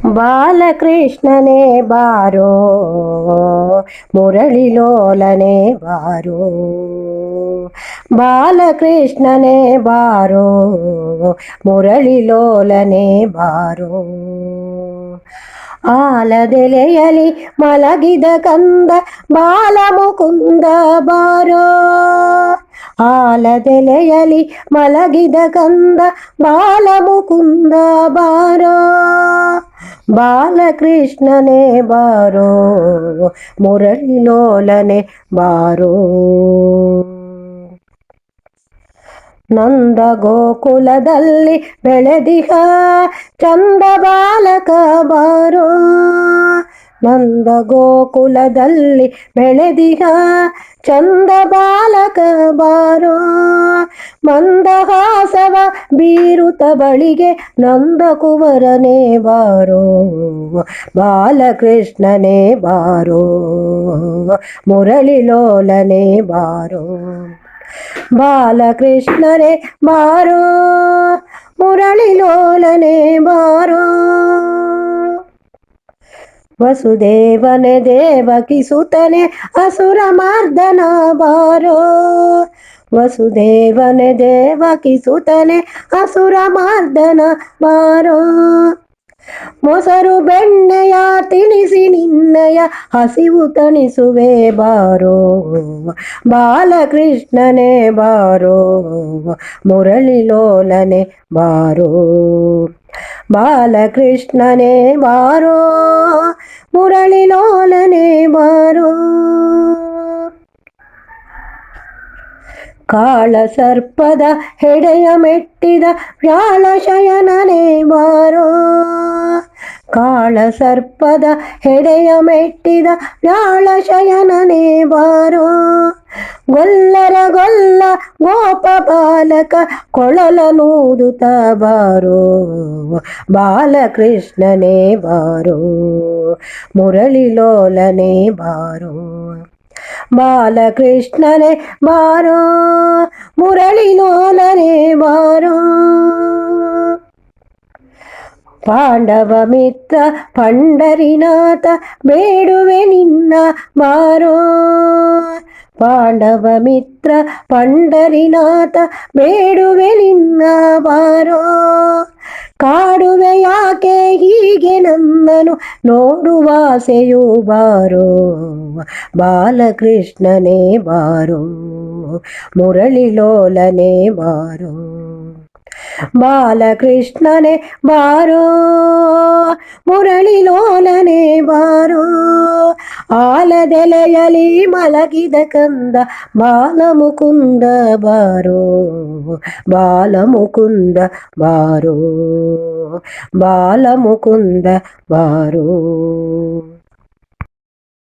ಬಾಲಕೃಷ್ಣನೇ ಬಾರೋ ಮುರಳಿಲೋಲನೆ ಬಾರೋ, ಬಾಲಕೃಷ್ಣನೇ ಬಾರೋ ಮುರಳಿಲೋಲನೆ ಬಾರೋ. ಆಲದೆಲೆಯಲಿ ಮಲಗಿದ ಕಂದ ಬಾಲಮುಕುಂದ ಬಾರೋ, ಆಲದೆಲೆಯಲಿ ಮಲಗಿದ ಕಂದ ಬಾಲಮುಕುಂದ ಬಾರೋ, ಬಾಲಕೃಷ್ಣನೇ ಬಾರೋ ಮುರಳಿಲೋಲನೆ ಬಾರೋ. ನಂದ ಗೋಕುಲದಲ್ಲಿ ಬೆಳೆದಿಹ ಚಂದ ಬಾಲಕ ಬಾರೋ, ನಂದ ಗೋಕುಲದಲ್ಲಿ ಬೆಳೆದಿಹ ಚಂದ ಬಾಲಕ ಬಾರೋ. ಮಂದಹಾಸವ ಬೀರುತ ಬಳಿಗೆ ನಂದ ಕುವರನೇ ಬಾರೋ, ಬಾಲಕೃಷ್ಣನೇ ಬಾರೋ ಮುರಳಿಲೋಲನೆ ಬಾರೋ, ಬಾಲಕೃಷ್ಣನೇ ಬಾರೋ ಮುರಳಿಲೋಲನೆ ಬಾರೋ. ವಸುದೇವನೇ ದೇವಕಿ ಸುತನೆ ಅಸುರ ಮರ್ದನ ಬಾರೋ, ವಸುದೇವನೇ ದೇವಕಿ ಸುತನೆ ಅಸುರ ಮರ್ದನ ಬಾರೋ. ಮೊಸರು ಬೆಣ್ಣೆಯ ತಿನಿಸಿ ನಿನ್ನಯ ಹಸಿವು ತಣಿಸುವೆ ಬಾರೋ, ಬಾಲಕೃಷ್ಣನೇ ಬಾರೋ ಮುರಳಿಲೋಲನೆ ಬಾರೋ, ಬಾಲಕೃಷ್ಣನೇ ಬಾರೋ ಮುರಳಿಲೋಲನೆ ಬಾರೋ. ಕಾಳ ಸರ್ಪದ ಹೆಡೆಯ ಮೆಟ್ಟಿದ ವ್ಯಾಳ ಶಯನನೇ ಬಾರೋ, ಕಾಳ ಸರ್ಪದ ಹೆಡೆಯ ಮೆಟ್ಟಿದ ವ್ಯಾಳ ಶಯನನೇ ಬಾರೋ. ಗೊಲ್ಲರ ಗೊಲ್ಲ ಗೋಪ ಬಾಲಕ ಕೊಳಲನೂದುತ ಬಾರೋ, ಬಾಲಕೃಷ್ಣನೇ ಬಾರೋ ಮುರಳಿಲೋಲನೆ ಬಾರೋ, ಬಾಲಕೃಷ್ಣನೇ ಬಾರೋ ಮುರಳಿಲೋಲನೆ ಬಾರೋ. ಪಾಂಡವ ಮಿತ್ರ ಪಂಡರಿನಾಥ ಬೇಡುವೆ ನಿನ್ನ ಬಾರೋ, ಪಾಂಡವ ಮಿತ್ರ ಪಂಡರಿನಾಥ ಬೇಡುವೆ ನಿನ್ನ ಬಾರೋ. ಕಾಡುವೆ ಯಾಕೆ ಹೀಗೆ ನನ್ನನು ನೋಡುವಾಸೆಯು ಬಾರೋ, ಬಾಲಕೃಷ್ಣನೇ ಬಾರೋ ಮುರಳಿಲೋಲನೆ ಬಾರೋ, ಬಾಲಕೃಷ್ಣನೇ ಬಾರೋ ಮುರಳಿಲೋಲನೆ ಬಾರೋ. ಆಲದೆಲೆಯಲಿ ಮಲಗಿದ ಕಂದ ಬಾಲಮುಕುಂದ ಬಾರೋ, ಬಾಲಮುಕುಂದ ಬಾರೋ, ಬಾಲಮುಕುಂದ ಬಾರೋ.